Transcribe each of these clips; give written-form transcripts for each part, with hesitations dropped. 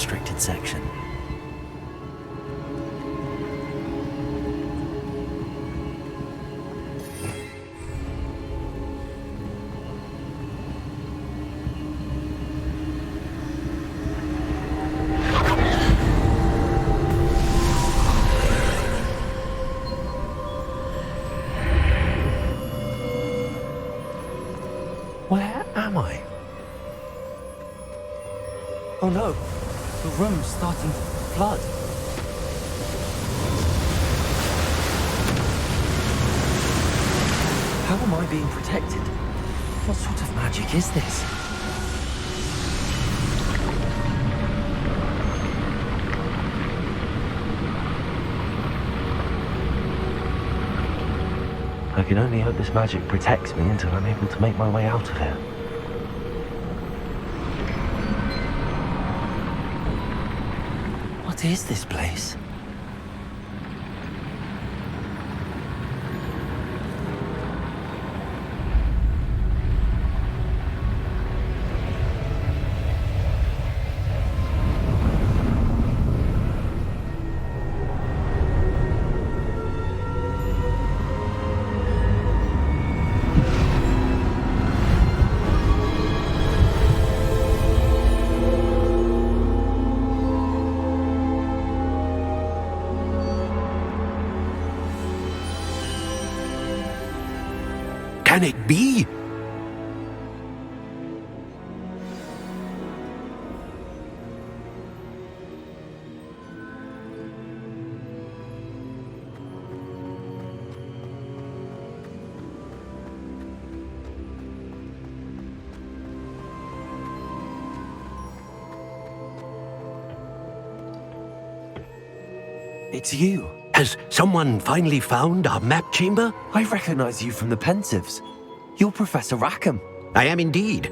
restricted section. Where am I? Oh no, the room's starting to flood. How am I being protected? What sort of magic is this? I can only hope this magic protects me until I'm able to make my way out of here. What is this place? Can it be? It's you. Has someone finally found our map chamber? I recognize you from the Pensives. You're Professor Rackham. I am indeed.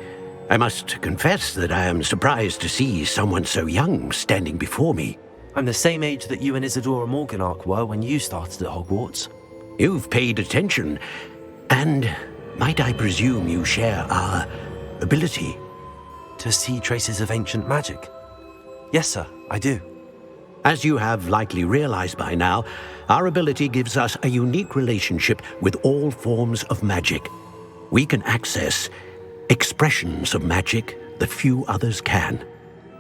I must confess that I am surprised to see someone so young standing before me. I'm the same age that you and Isadora Morganach were when you started at Hogwarts. You've paid attention, and might I presume you share our ability? To see traces of ancient magic? Yes, sir, I do. As you have likely realized by now, our ability gives us a unique relationship with all forms of magic. We can access expressions of magic that few others can.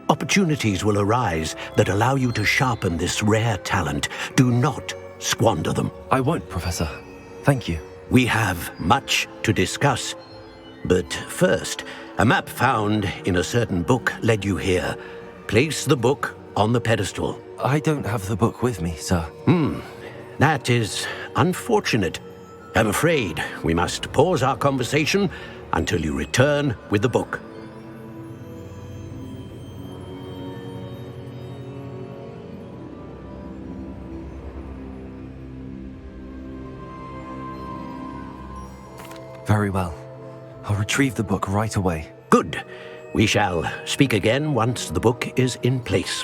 Opportunities will arise that allow you to sharpen this rare talent. Do not squander them. I won't, Professor. Thank you. We have much to discuss. But first, a map found in a certain book led you here. Place the book on the pedestal. I don't have the book with me, sir. That is unfortunate. I'm afraid we must pause our conversation until you return with the book. Very well. I'll retrieve the book right away. Good. We shall speak again once the book is in place.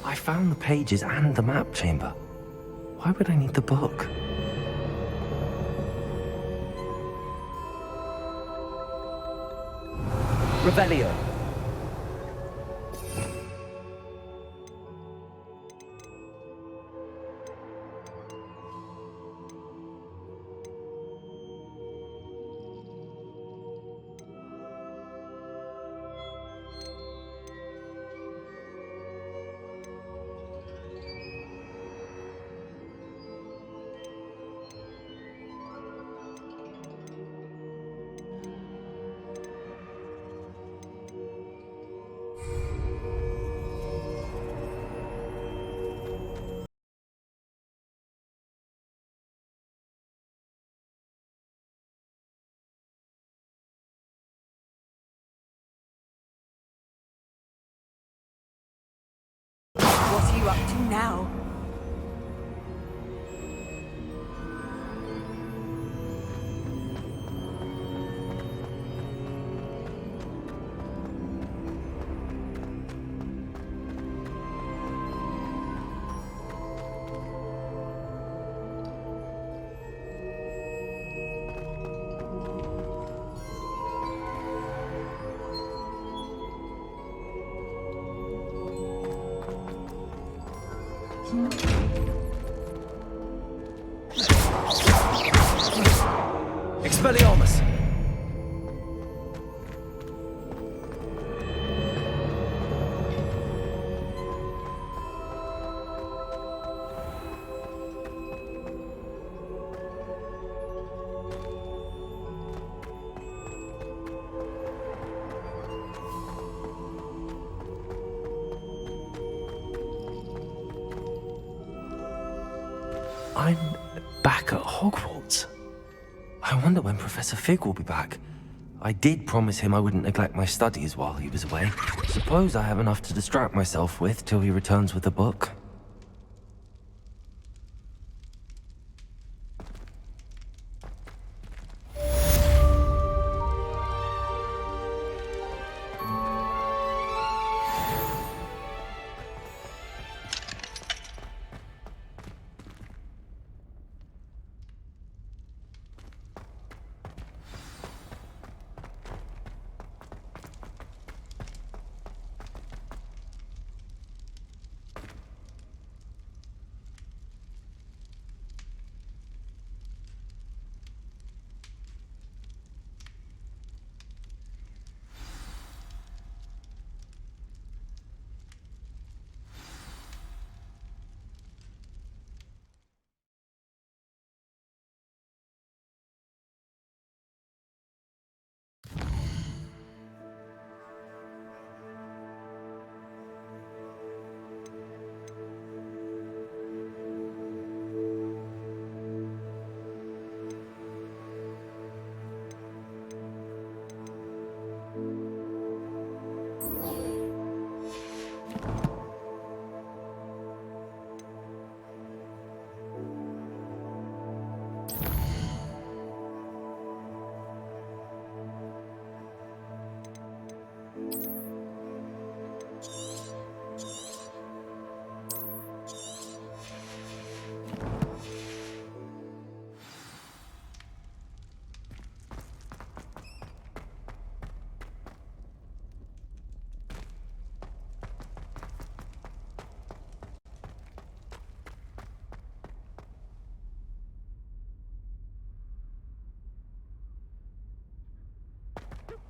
I found the pages and the map chamber. Why would I need the book? Revelio. What are you up to now? Expelliarmus! I'm back at Hogwarts. I wonder when Professor Fig will be back. I did promise him I wouldn't neglect my studies while he was away. Suppose I have enough to distract myself with till he returns with the book.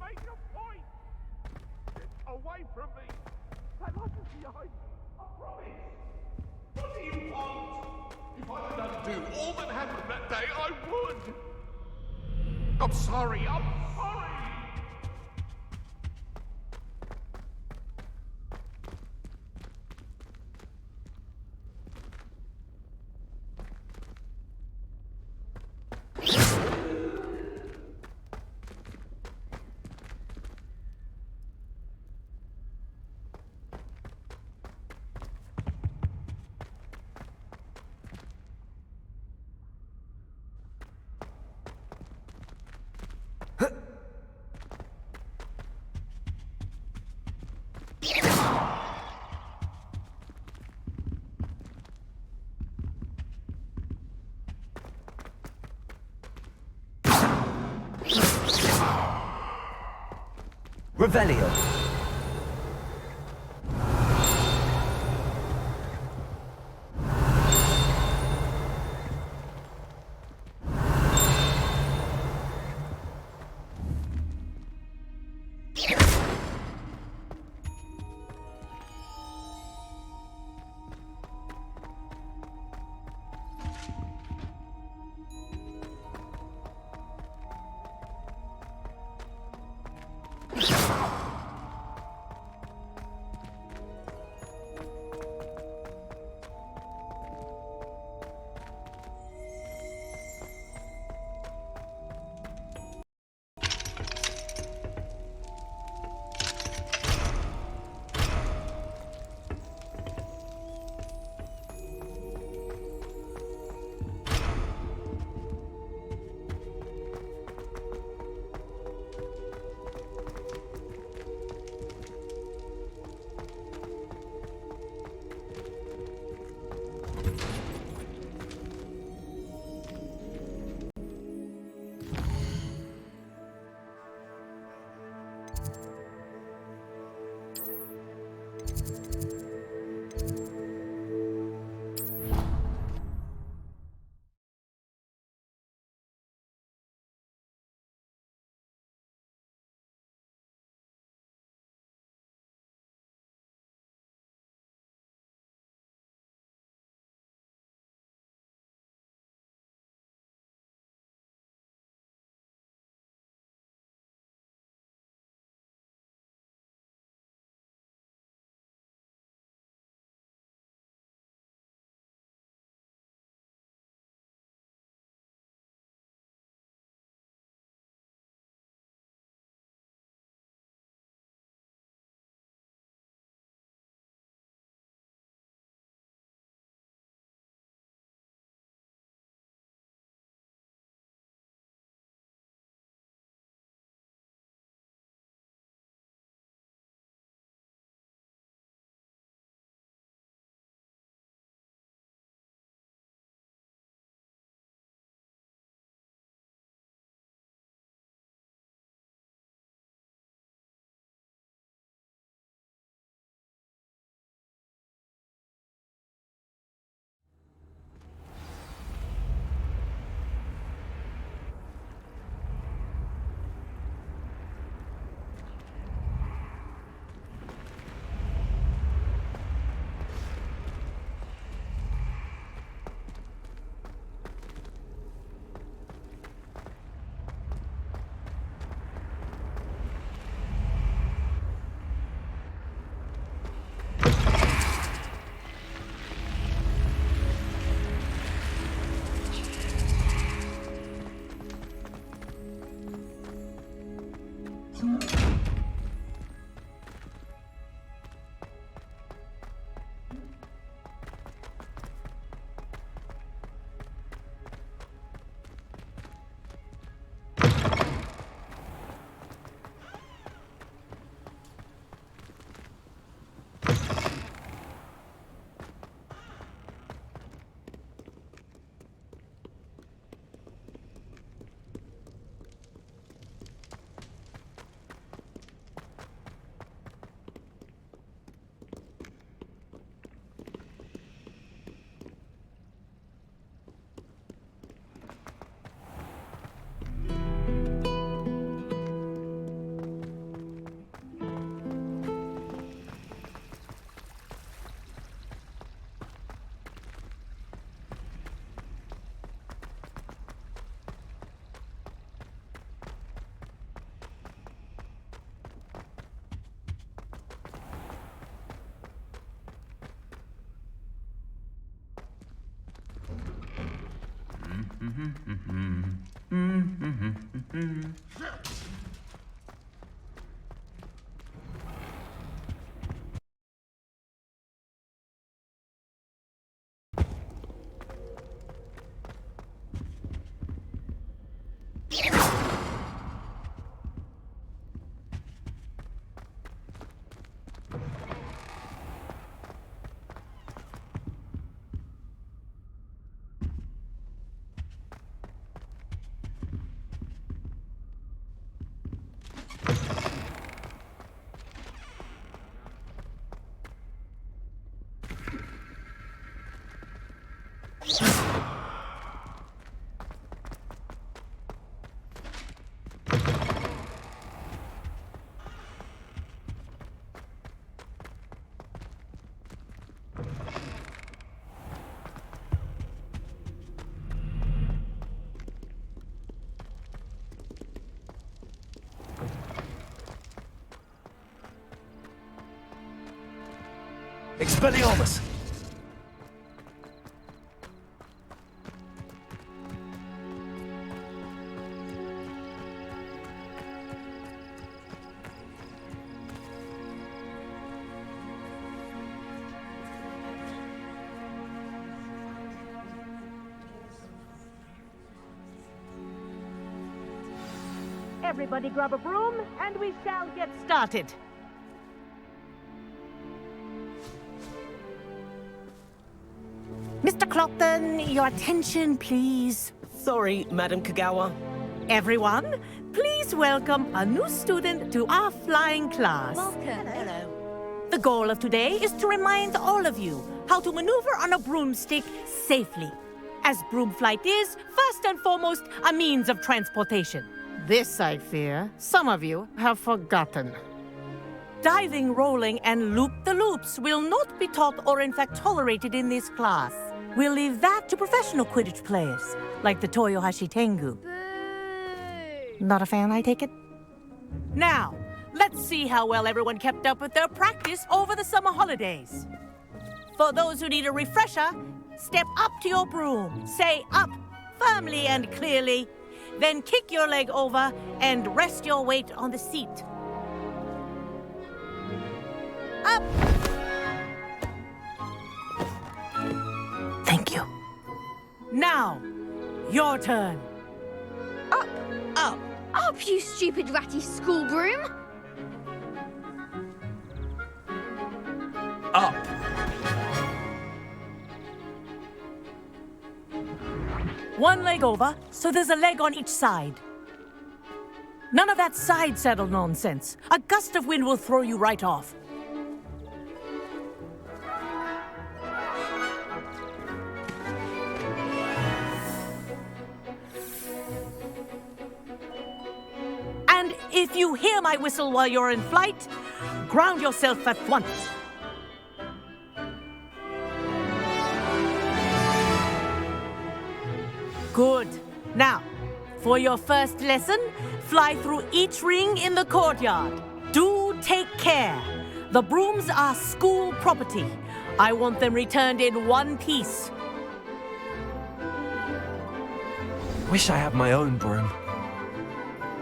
Make a point! Get away from me! That light is behind me! I promise! What do you want? If I could undo all that happened that day, I would! I'm sorry, I'm sorry! Revelio. Expelliarmus! Everybody grab a broom, and we shall get started. Mr. Clopton, your attention, please. Sorry, Madam Kagawa. Everyone, please welcome a new student to our flying class. Welcome. Hello. The goal of today is to remind all of you how to maneuver on a broomstick safely, as broom flight is, first and foremost, a means of transportation. This, I fear, some of you have forgotten. Diving, rolling, and loop-the-loops will not be taught or in fact tolerated in this class. We'll leave that to professional Quidditch players, like the Toyohashi Tengu. Boo! Not a fan, I take it? Now, let's see how well everyone kept up with their practice over the summer holidays. For those who need a refresher, step up to your broom, say up firmly and clearly, then kick your leg over and rest your weight on the seat. Up! Thank you. Now, your turn. Up! Up! Up, you stupid ratty school broom! Up! One leg over, so there's a leg on each side. None of that side saddle nonsense. A gust of wind will throw you right off. And if you hear my whistle while you're in flight, ground yourself at once. Good. Now, for your first lesson, fly through each ring in the courtyard. Do take care. The brooms are school property. I want them returned in one piece. Wish I had my own broom.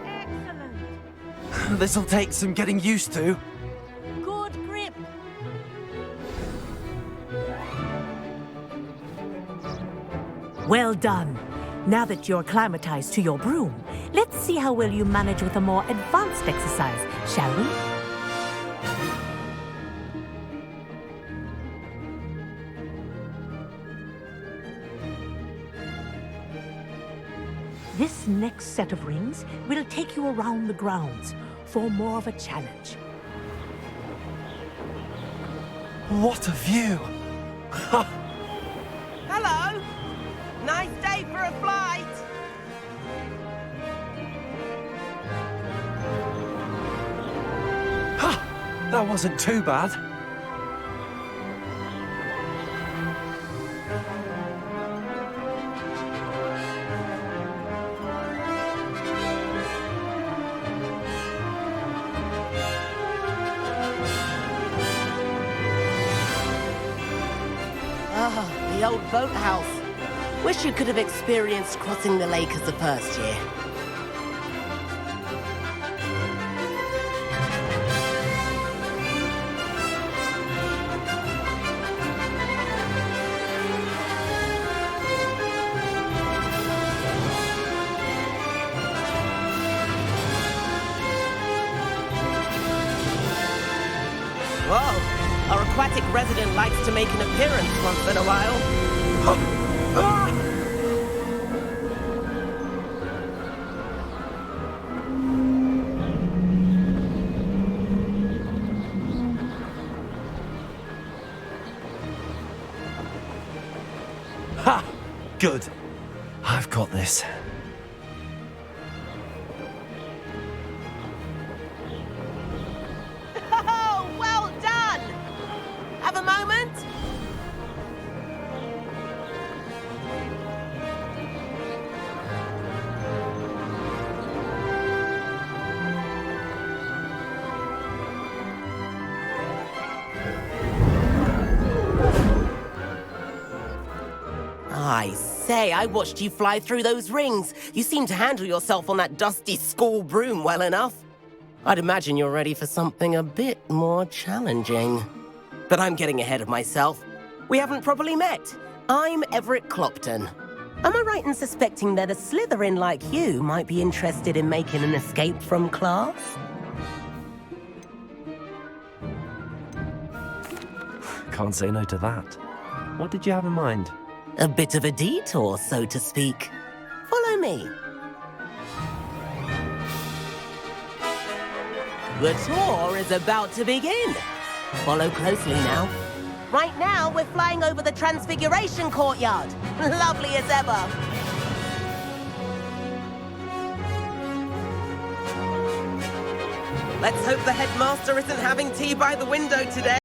Excellent. This'll take some getting used to. Good grip. Well done. Now that you're acclimatized to your broom, let's see how well you manage with a more advanced exercise, shall we? This next set of rings will take you around the grounds for more of a challenge. What a view! Hello! Nice day for a flight! Ha! That wasn't too bad. Ah, the old boathouse. Wish you could have experienced crossing the lake as a first year. Whoa, our aquatic resident likes to make an appearance once in a while. Ha! Good. I've got this. Oh, well done! Have a moment? I say, I watched you fly through those rings. You seem to handle yourself on that dusty school broom well enough. I'd imagine you're ready for something a bit more challenging. But I'm getting ahead of myself. We haven't properly met. I'm Everett Clopton. Am I right in suspecting that a Slytherin like you might be interested in making an escape from class? Can't say no to that. What did you have in mind? A bit of a detour, so to speak. Follow me. The tour is about to begin. Follow closely now. Right now, we're flying over the Transfiguration Courtyard. Lovely as ever. Let's hope the headmaster isn't having tea by the window today.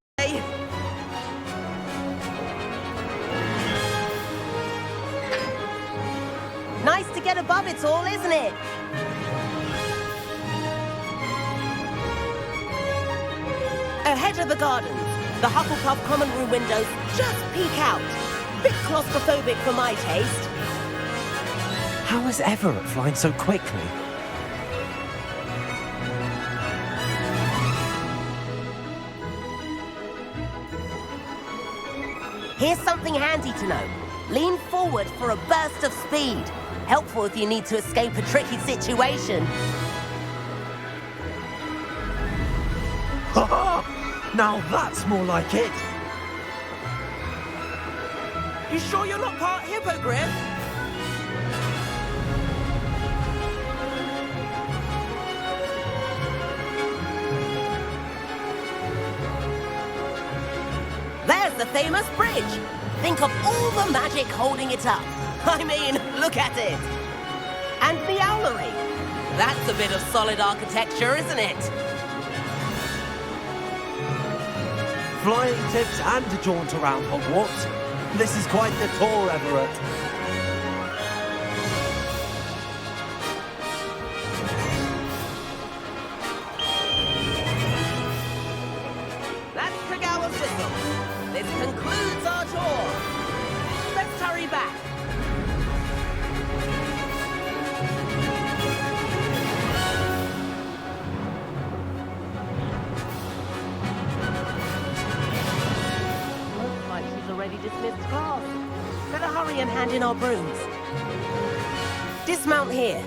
Nice to get above it all, isn't it? Ahead of the gardens, the Hufflepuff common room windows just peek out. Bit claustrophobic for my taste. How is Everett flying so quickly? Here's something handy to know. Lean forward for a burst of speed. Helpful if you need to escape a tricky situation. Now that's more like it. You sure you're not part hippogriff? There's the famous bridge. Think of all the magic holding it up. I mean, look at it. And the owlery. That's a bit of solid architecture, isn't it? Flying tips and a jaunt around Hogwarts. This is quite the tour, Everett. That's Kagawa's whistle. This concludes our tour. Let's hurry back. Looks like she's already dismissed class. Better hurry and hand in our brooms. Dismount here.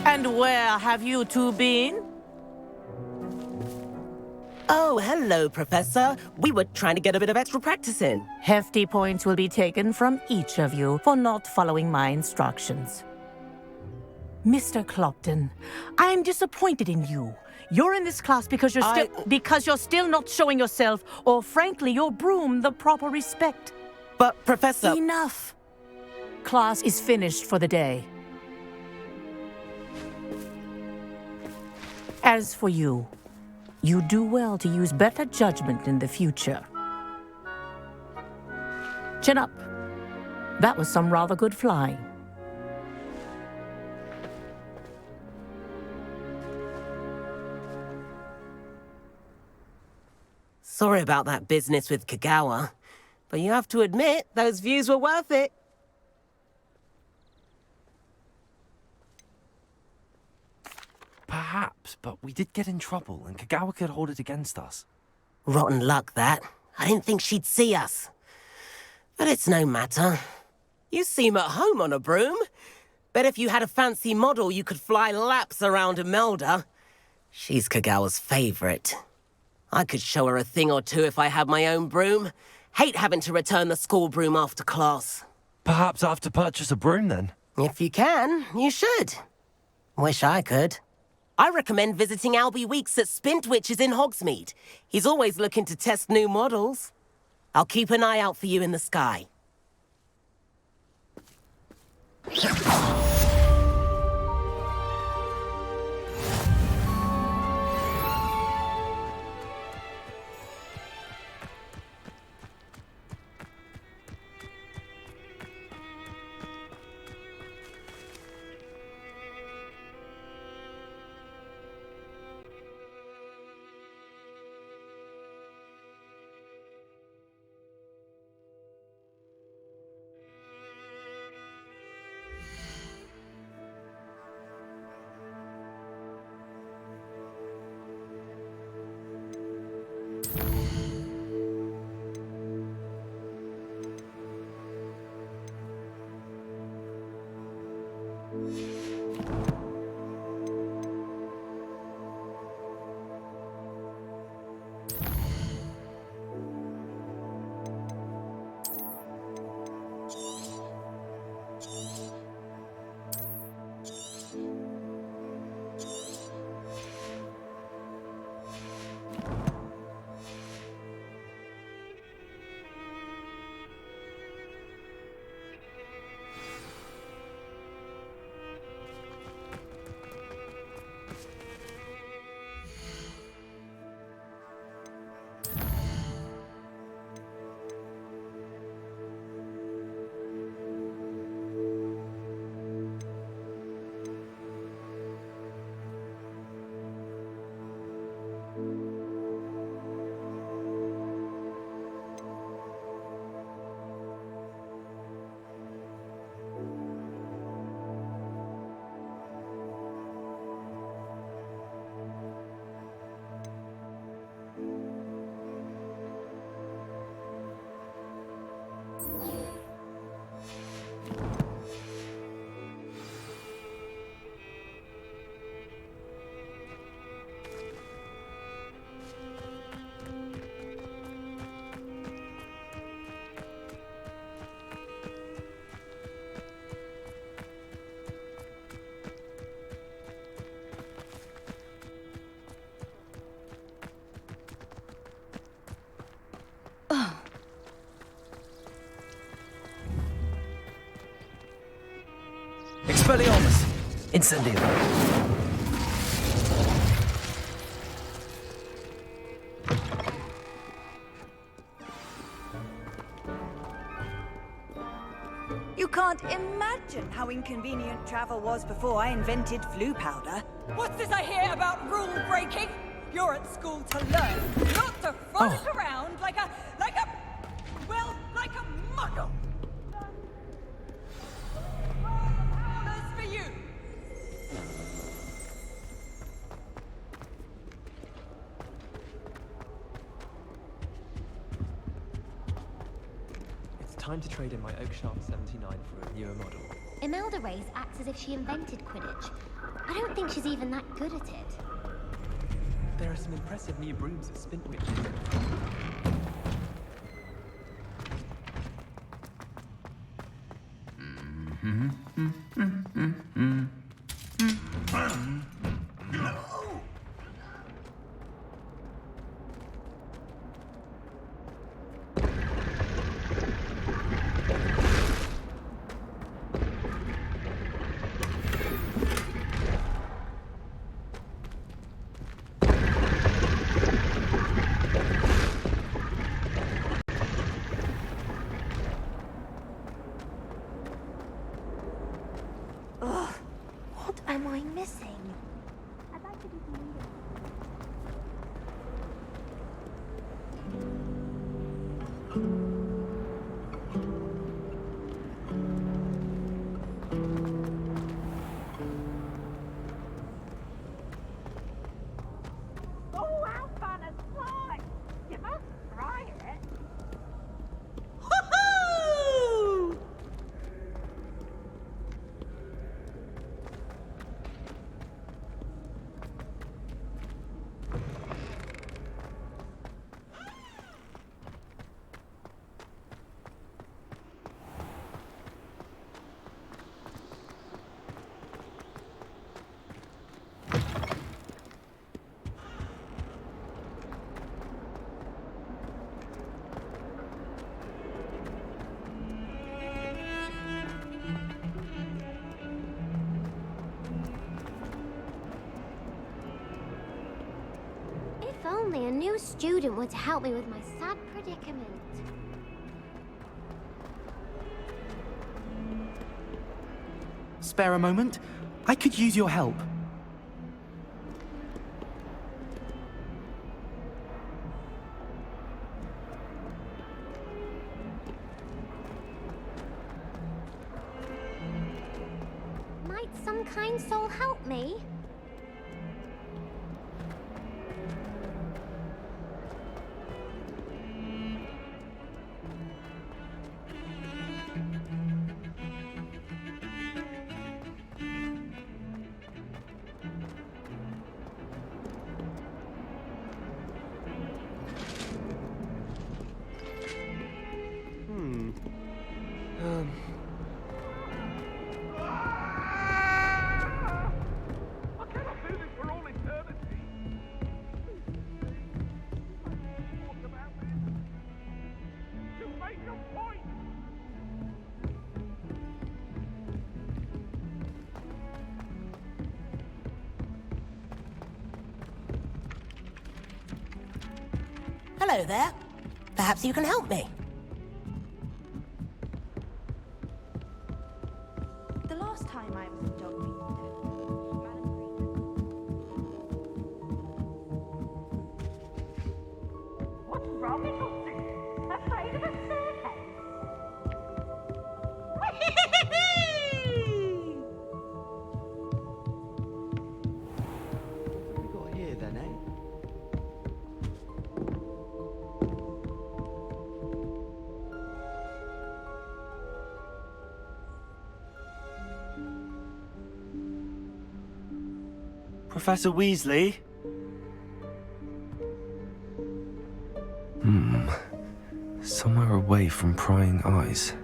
And where have you two been? Oh, hello, Professor. We were trying to get a bit of extra practice in. Hefty points will be taken from each of you for not following my instructions. Mr. Clopton, I'm disappointed in you. You're in this class because you're still not showing yourself, or frankly, your broom the proper respect. But, Professor... Enough. Class is finished for the day. As for you, you do well to use better judgment in the future. Chin up. That was some rather good flying. Sorry about that business with Kagawa, but you have to admit, those views were worth it. Perhaps, but we did get in trouble, and Kagawa could hold it against us. Rotten luck, that. I didn't think she'd see us. But it's no matter. You seem at home on a broom. Bet if you had a fancy model, you could fly laps around Imelda. She's Kagawa's favorite. I could show her a thing or two if I had my own broom. Hate having to return the school broom after class. Perhaps I have to purchase a broom, then. If you can, you should. Wish I could. I recommend visiting Albie Weeks at Spintwitches in Hogsmeade. He's always looking to test new models. I'll keep an eye out for you in the sky. Expelliarmus! Incendium! You can't imagine how inconvenient travel was before I invented flu powder. What's this I hear about rule breaking? You're at school to learn, not to frolic around like a muggle. Orders for you. It's time to trade in my Oakshaft 79 for a newer model. Imelda Reyes acts as if she invented Quidditch. I don't think she's even that good at it. There are some impressive new brooms at Spintwitch. What am I missing? I'd like to do some reading. Oh, how fun a slide! You must try it. Woohoo! If only a new student were to help me with my sad predicament. Spare a moment? I could use your help. Might some kind soul help me? I cannot do this for all eternity. Talk about this. You make your point. Hello there. Perhaps you can help me. The last time I was a dog meat Madam What's wrong with you? Afraid of a staircase? What have we got here then, eh? Professor Weasley? Somewhere away from prying eyes.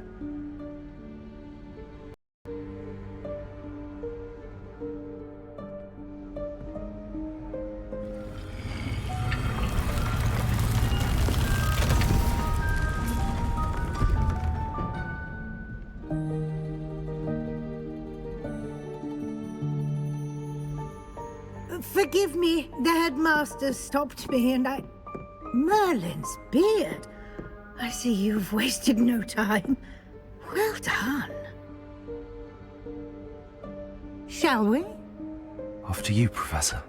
Forgive me, the headmaster stopped me and I... Merlin's beard. I see you've wasted no time. Well done. Shall we? After you, Professor.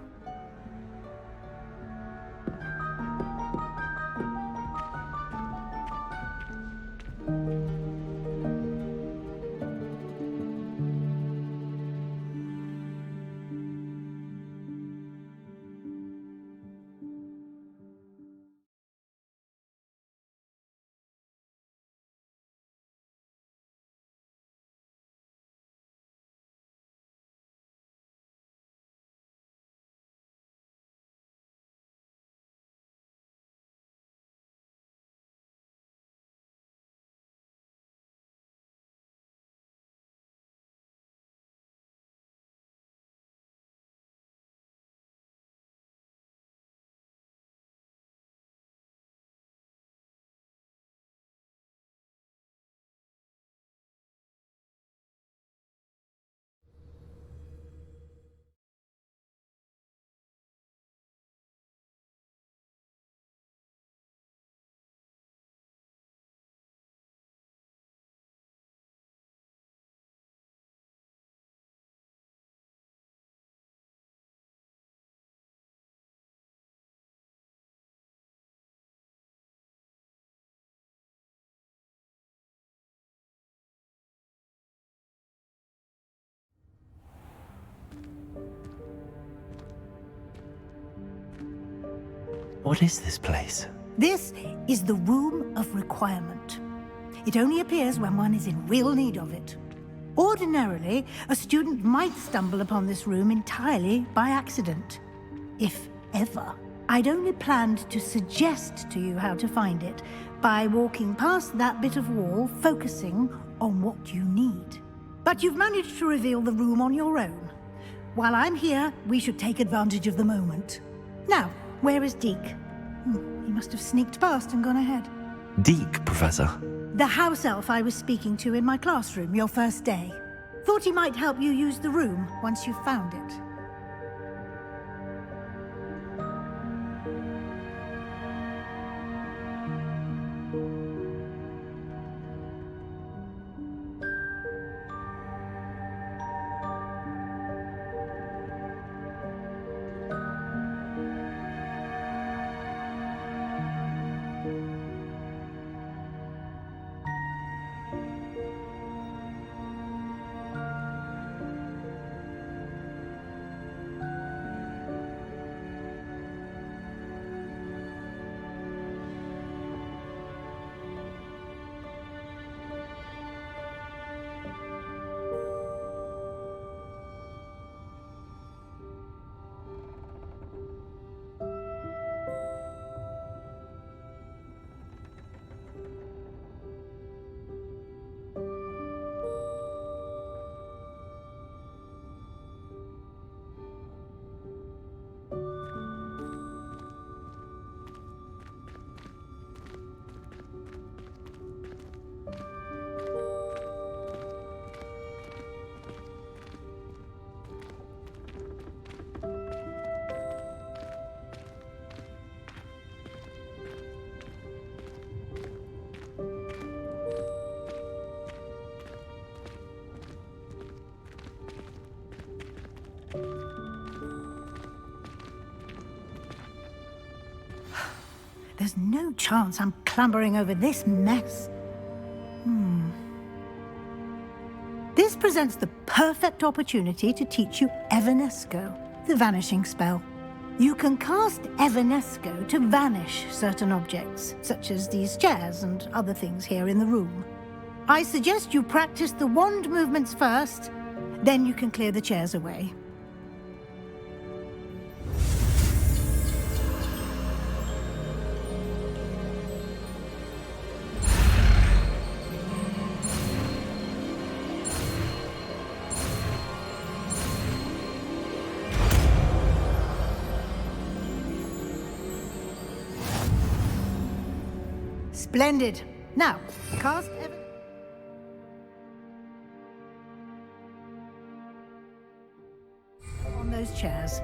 What is this place? This is the Room of Requirement. It only appears when one is in real need of it. Ordinarily, a student might stumble upon this room entirely by accident. If ever. I'd only planned to suggest to you how to find it by walking past that bit of wall, focusing on what you need. But you've managed to reveal the room on your own. While I'm here, we should take advantage of the moment. Now, where is Deke? He must have sneaked past and gone ahead. Deke, Professor. The house elf I was speaking to in my classroom your first day. Thought he might help you use the room once you found it. There's no chance I'm clambering over this mess. This presents the perfect opportunity to teach you Evanesco, the vanishing spell. You can cast Evanesco to vanish certain objects, such as these chairs and other things here in the room. I suggest you practice the wand movements first, then you can clear the chairs away. Splendid. Now, cast on those chairs.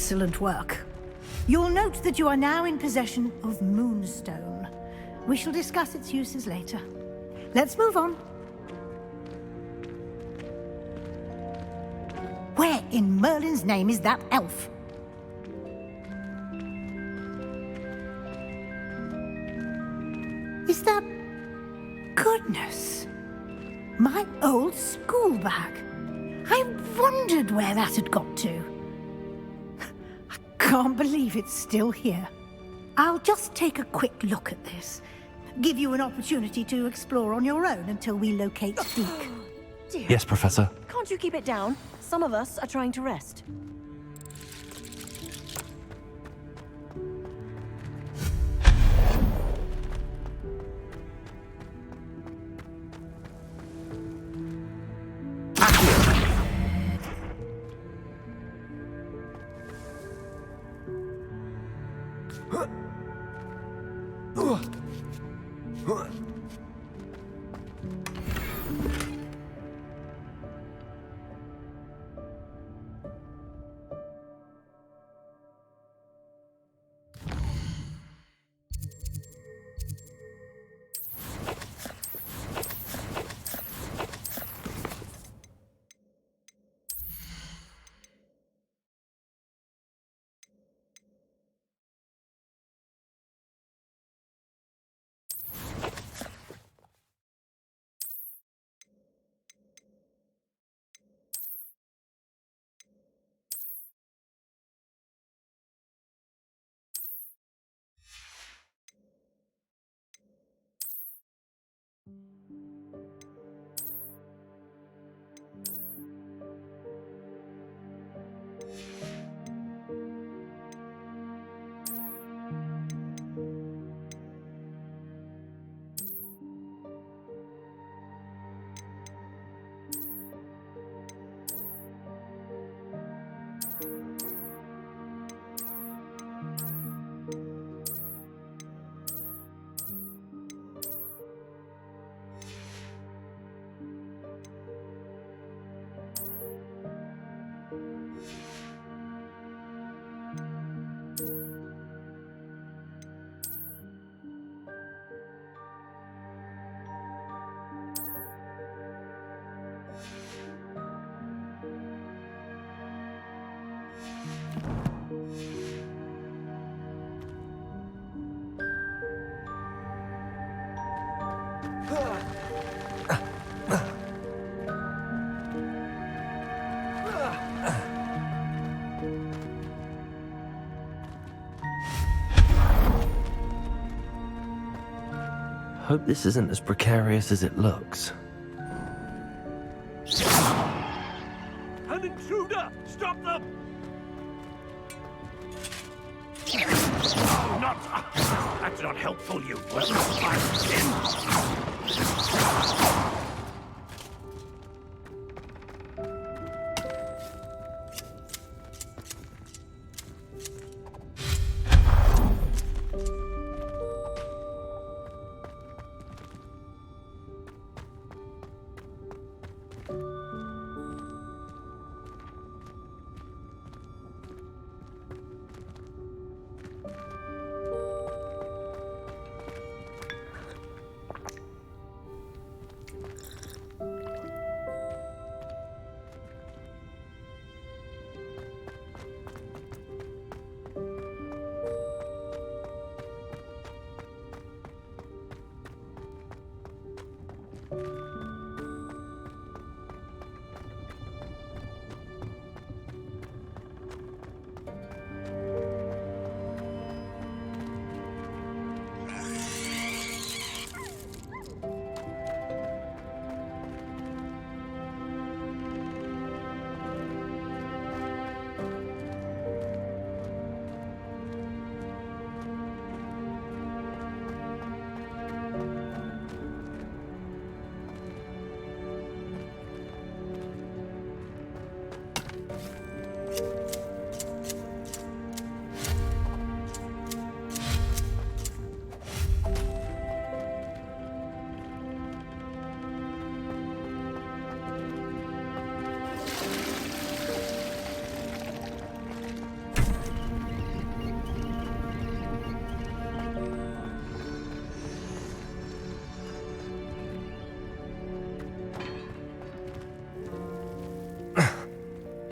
Excellent work. You'll note that you are now in possession of Moonstone. We shall discuss its uses later. Let's move on. Where in Merlin's name is that elf? Is that... Goodness! My old school bag. I wondered where that had got to. I can't believe it's still here. I'll just take a quick look at this. Give you an opportunity to explore on your own until we locate Deke. Dear, Yes, Professor. can't you keep it down? Some of us are trying to rest. Hope this isn't as precarious as it looks. An intruder! Stop them! Not... That's not helpful, you...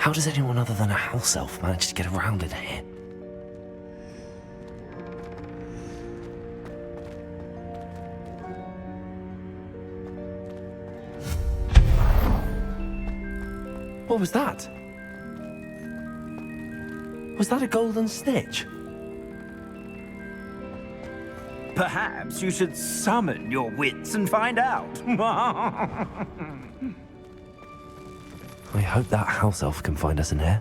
How does anyone other than a house elf manage to get around in here? What was that? Was that a golden snitch? Perhaps you should summon your wits and find out. I hope that house elf can find us in here.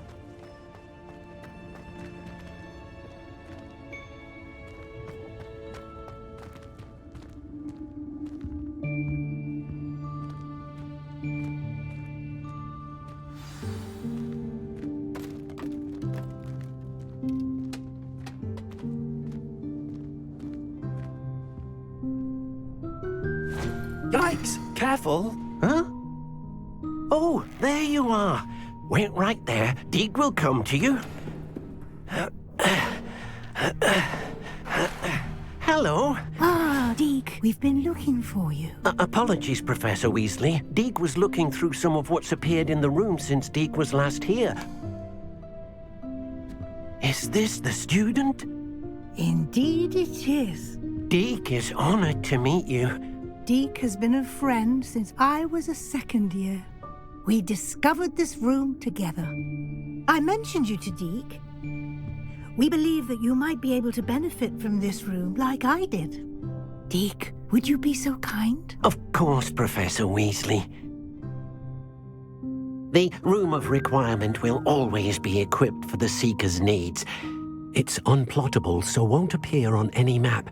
Yikes! Careful! Huh? Oh, there you are. Wait right there. Deek will come to you. Hello. Ah, Deek, we've been looking for you. Apologies, Professor Weasley. Deek was looking through some of what's appeared in the room since Deek was last here. Is this the student? Indeed it is. Deek is honored to meet you. Deek has been a friend since I was a second year. We discovered this room together. I mentioned you to Deek. We believe that you might be able to benefit from this room like I did. Deek, would you be so kind? Of course, Professor Weasley. The Room of Requirement will always be equipped for the Seeker's needs. It's unplottable, so won't appear on any map.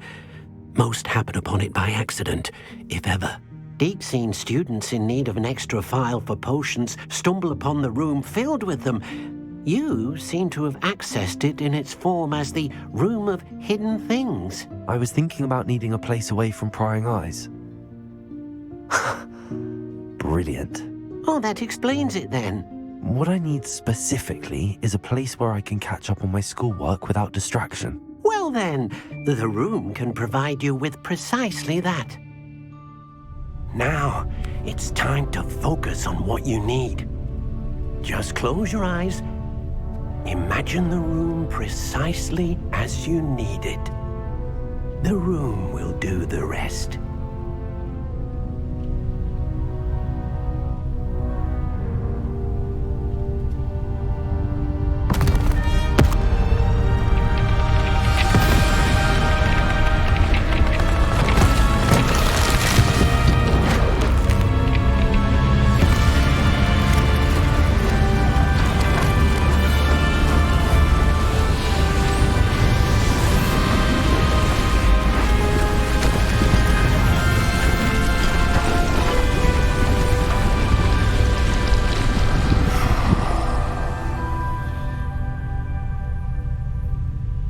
Most happen upon it by accident, if ever. Deek's seen students in need of an extra file for potions stumble upon the room filled with them. You seem to have accessed it in its form as the Room of Hidden Things. I was thinking about needing a place away from prying eyes. Brilliant. Oh, that explains it then. What I need specifically is a place where I can catch up on my schoolwork without distraction. Well then, the room can provide you with precisely that. Now, it's time to focus on what you need. Just close your eyes. Imagine the room precisely as you need it. The room will do the rest.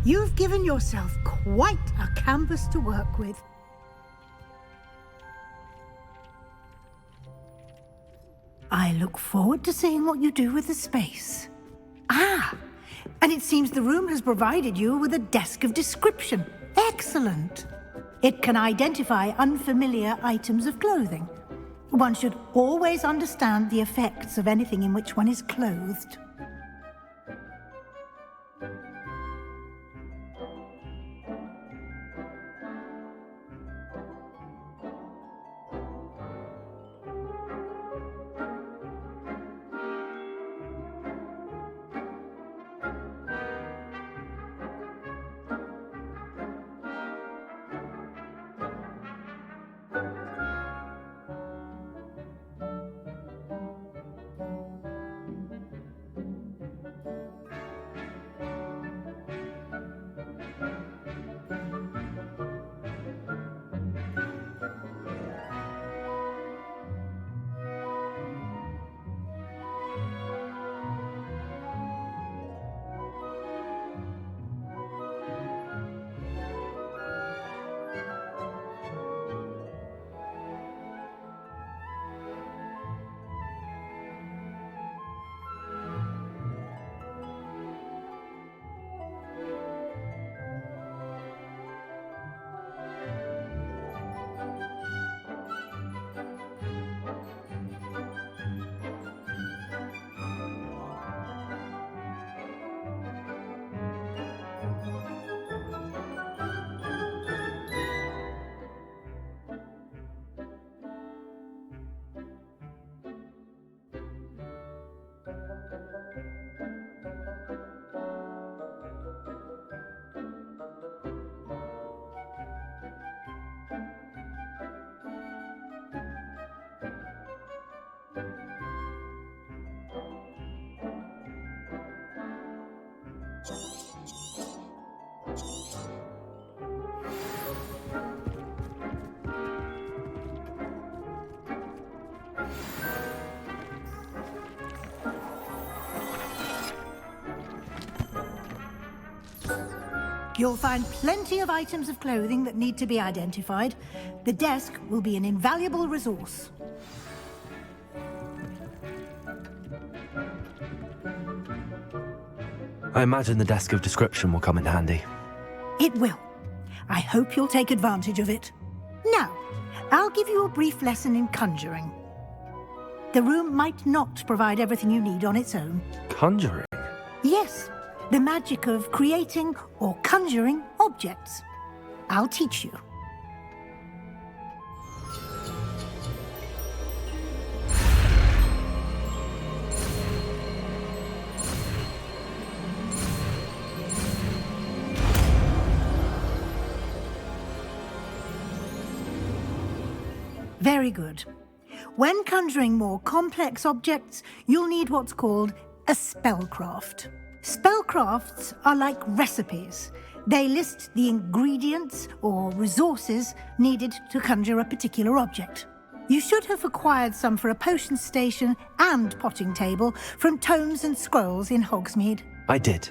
You've given yourself quite a canvas to work with. I look forward to seeing what you do with the space. Ah, and it seems the room has provided you with a desk of description. Excellent. It can identify unfamiliar items of clothing. One should always understand the effects of anything in which one is clothed. You'll find plenty of items of clothing that need to be identified. The desk will be an invaluable resource. I imagine the desk of description will come in handy. It will. I hope you'll take advantage of it. Now, I'll give you a brief lesson in conjuring. The room might not provide everything you need on its own. Conjuring? Yes, the magic of creating or conjuring objects. I'll teach you. Very good. When conjuring more complex objects, you'll need what's called a spellcraft. Spellcrafts are like recipes. They list the ingredients or resources needed to conjure a particular object. You should have acquired some for a potion station and potting table from tomes and scrolls in Hogsmeade. I did.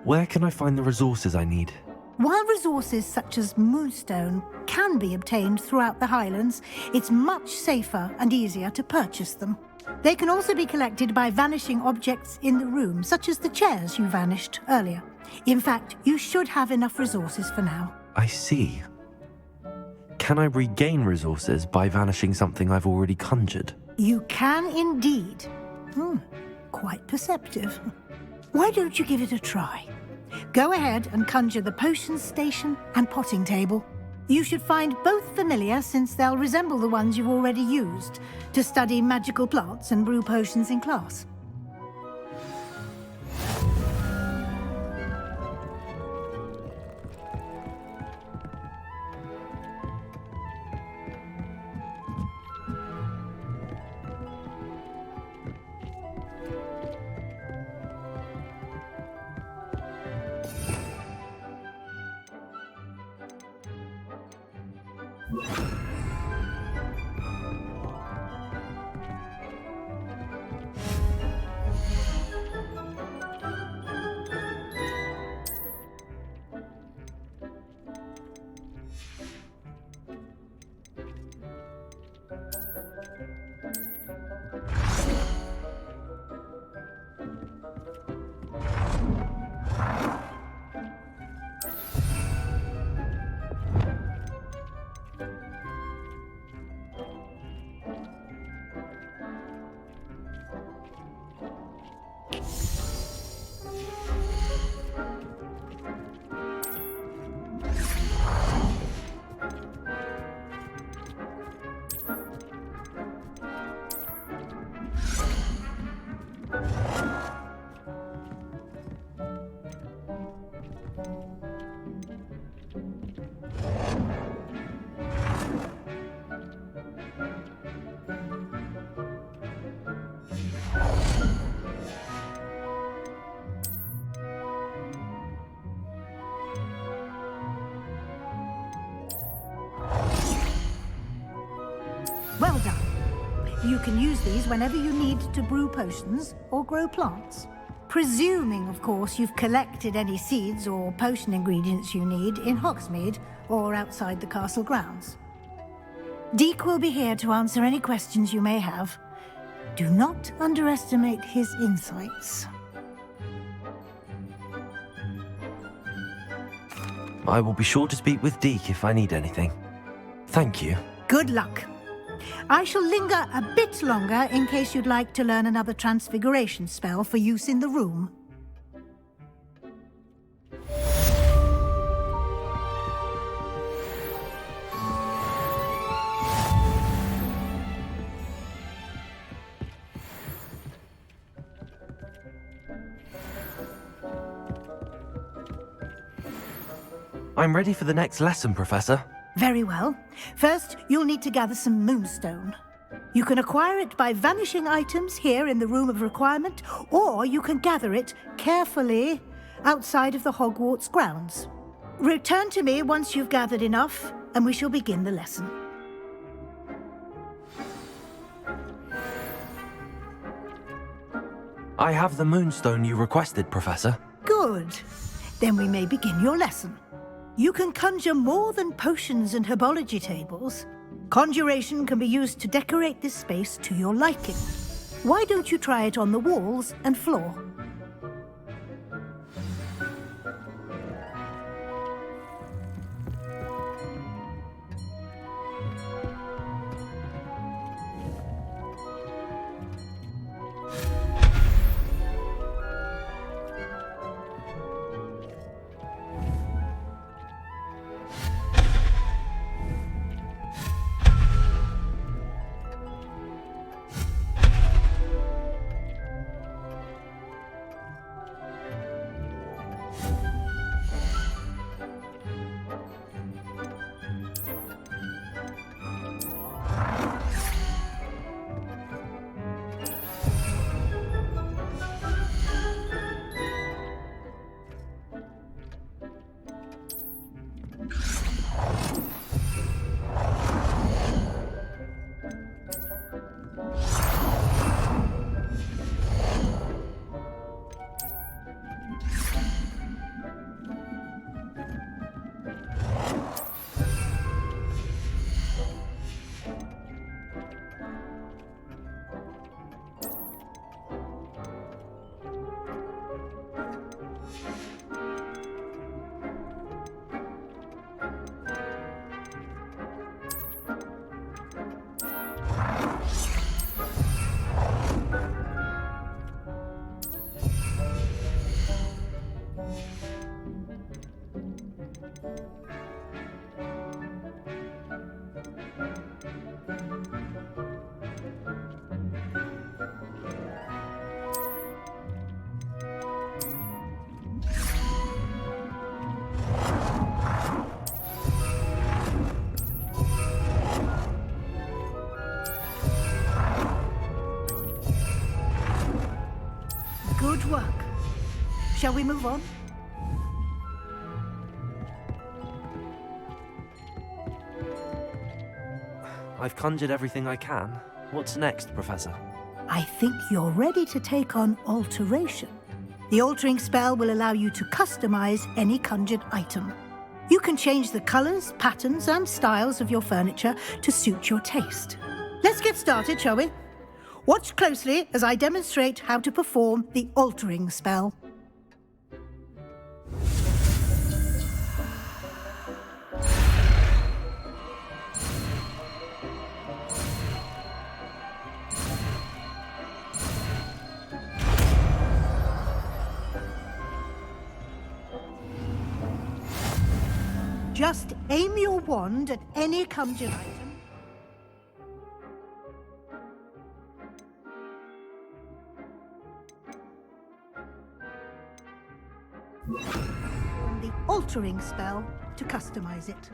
Where can I find the resources I need? While resources such as moonstone can be obtained throughout the Highlands, it's much safer and easier to purchase them. They can also be collected by vanishing objects in the room, such as the chairs you vanished earlier. In fact, you should have enough resources for now. I see. Can I regain resources by vanishing something I've already conjured? You can indeed. Quite perceptive. Why don't you give it a try? Go ahead and conjure the potion station and potting table. You should find both familiar, since they'll resemble the ones you've already used to study magical plants and brew potions in class. Well done. You can use these whenever you need to brew potions or grow plants. Presuming, of course, you've collected any seeds or potion ingredients you need in Hogsmeade or outside the castle grounds. Deek will be here to answer any questions you may have. Do not underestimate his insights. I will be sure to speak with Deek if I need anything. Thank you. Good luck. I shall linger a bit longer in case you'd like to learn another transfiguration spell for use in the room. I'm ready for the next lesson, Professor. Very well. First, you'll need to gather some moonstone. You can acquire it by vanishing items here in the Room of Requirement, or you can gather it carefully outside of the Hogwarts grounds. Return to me once you've gathered enough, and we shall begin the lesson. I have the moonstone you requested, Professor. Good. Then we may begin your lesson. You can conjure more than potions and herbology tables. Conjuration can be used to decorate this space to your liking. Why don't you try it on the walls and floor? Good work. Shall we move on? I've conjured everything I can. What's next, Professor? I think you're ready to take on alteration. The altering spell will allow you to customize any conjured item. You can change the colors, patterns, and styles of your furniture to suit your taste. Let's get started, shall we? Watch closely as I demonstrate how to perform the altering spell. Just aim your wand at any conjured item. And the altering spell to customize it.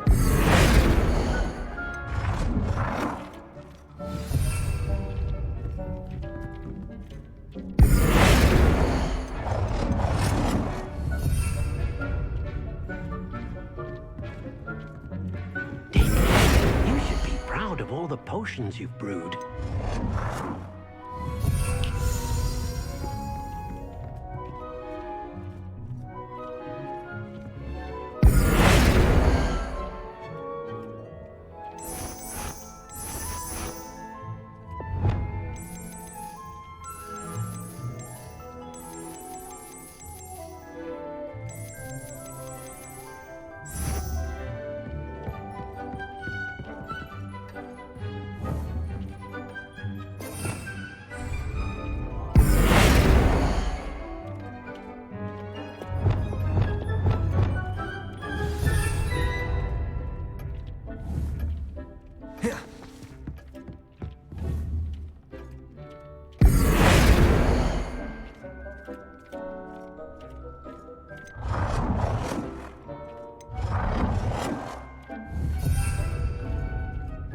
You should be proud of all the potions you've brewed.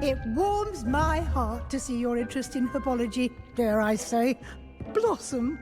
It warms my heart to see your interest in herbology, dare I say, blossom.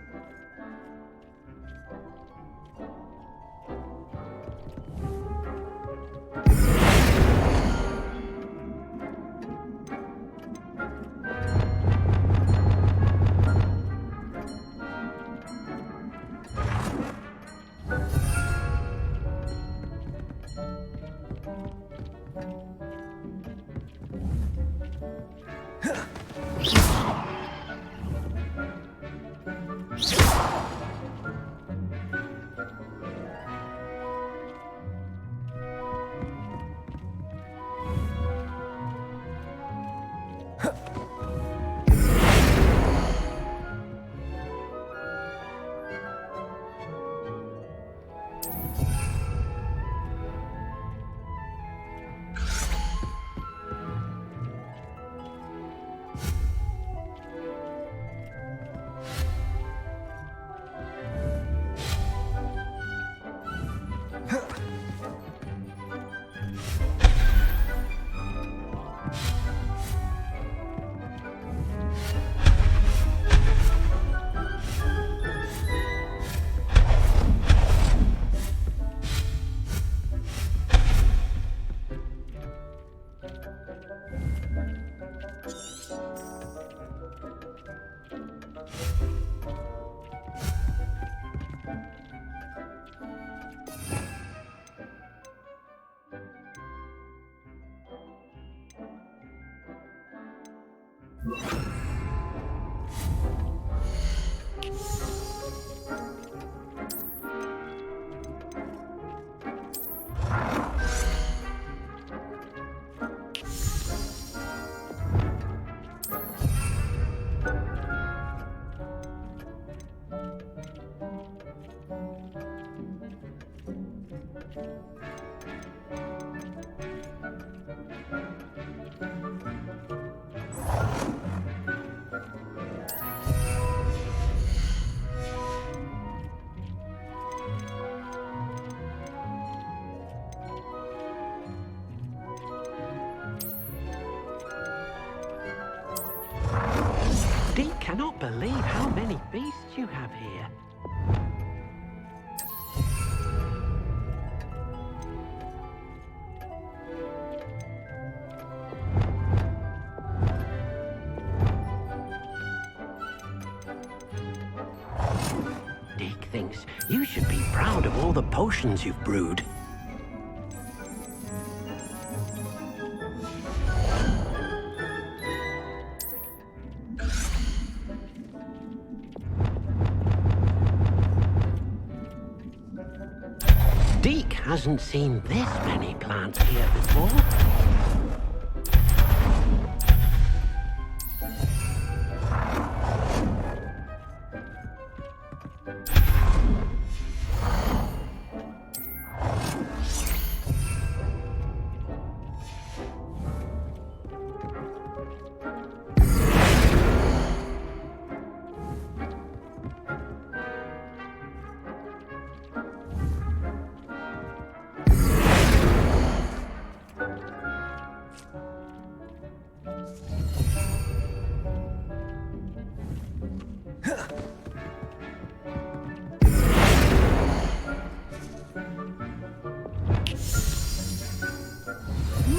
Dee cannot believe how many beasts you have here. Dick thinks you should be proud of all the potions you've brewed. Deke hasn't seen this many plants here before.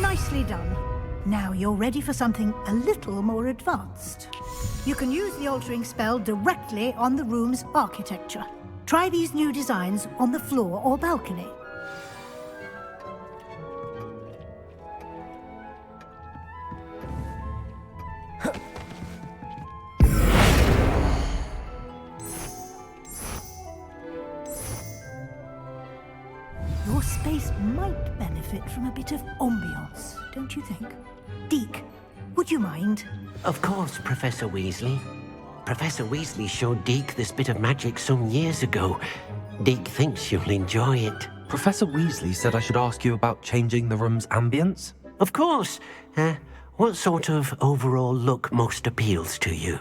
Nicely done. Now you're ready for something a little more advanced. You can use the altering spell directly on the room's architecture. Try these new designs on the floor or balcony. Your space might benefit from a bit of ambiance, don't you think? Deke, would you mind? Of course, Professor Weasley. Professor Weasley showed Deke this bit of magic some years ago. Deke thinks you'll enjoy it. Professor Weasley said I should ask you about changing the room's ambience? Of course. What sort of overall look most appeals to you?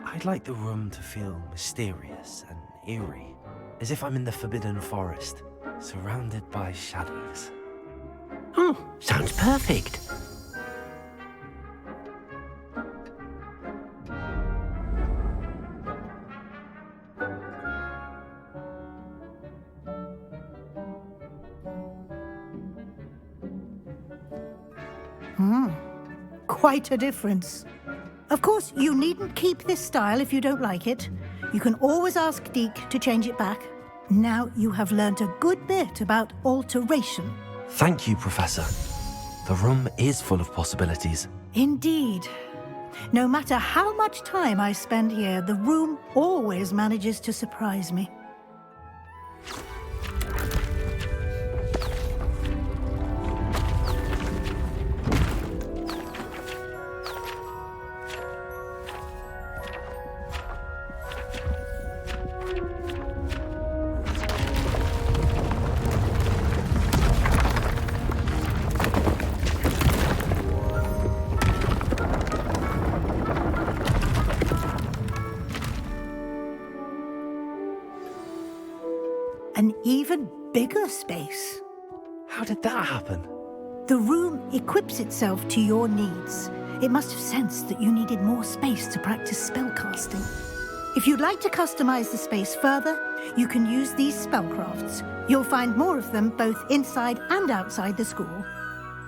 I'd like the room to feel mysterious and eerie, as if I'm in the Forbidden Forest, surrounded by shadows. Oh, sounds perfect. Quite a difference. Of course, you needn't keep this style if you don't like it. You can always ask Deke to change it back. Now you have learnt a good bit about alteration. Thank you, Professor. The room is full of possibilities. Indeed. No matter how much time I spend here, the room always manages to surprise me. An even bigger space. How did that happen? The room equips itself to your needs. It must have sensed that you needed more space to practice spellcasting. If you'd like to customize the space further, you can use these spellcrafts. You'll find more of them both inside and outside the school.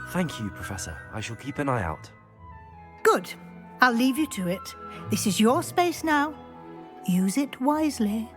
Thank you, Professor. I shall keep an eye out. Good. I'll leave you to it. This is your space now. Use it wisely.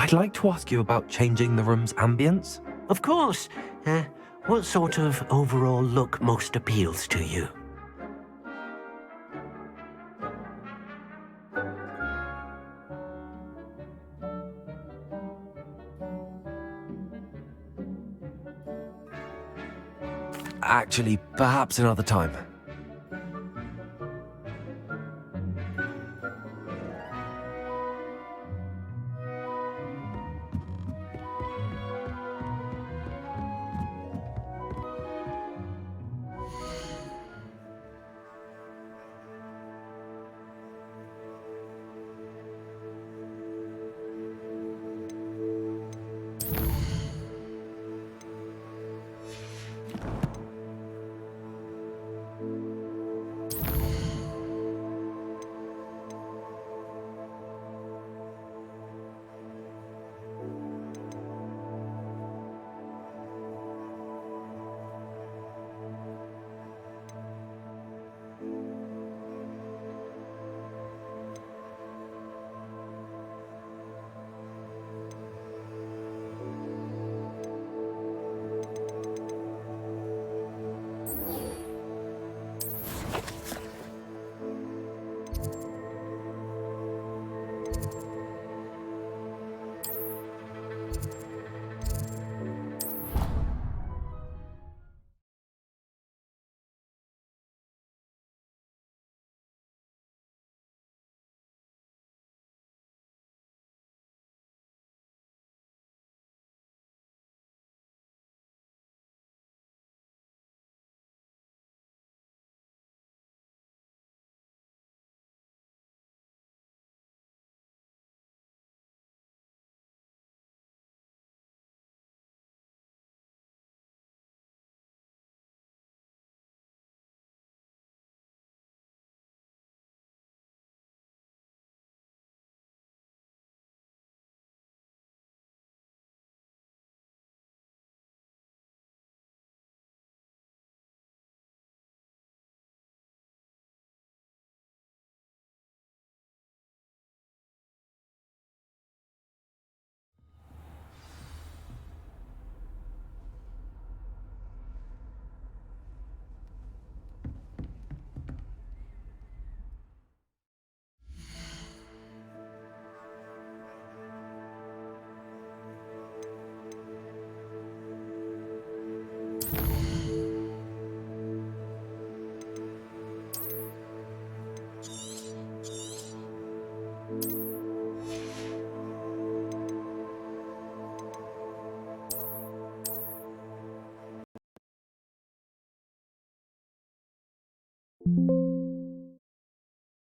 I'd like to ask you about changing the room's ambience. Of course. What sort of overall look most appeals to you? Actually, perhaps another time.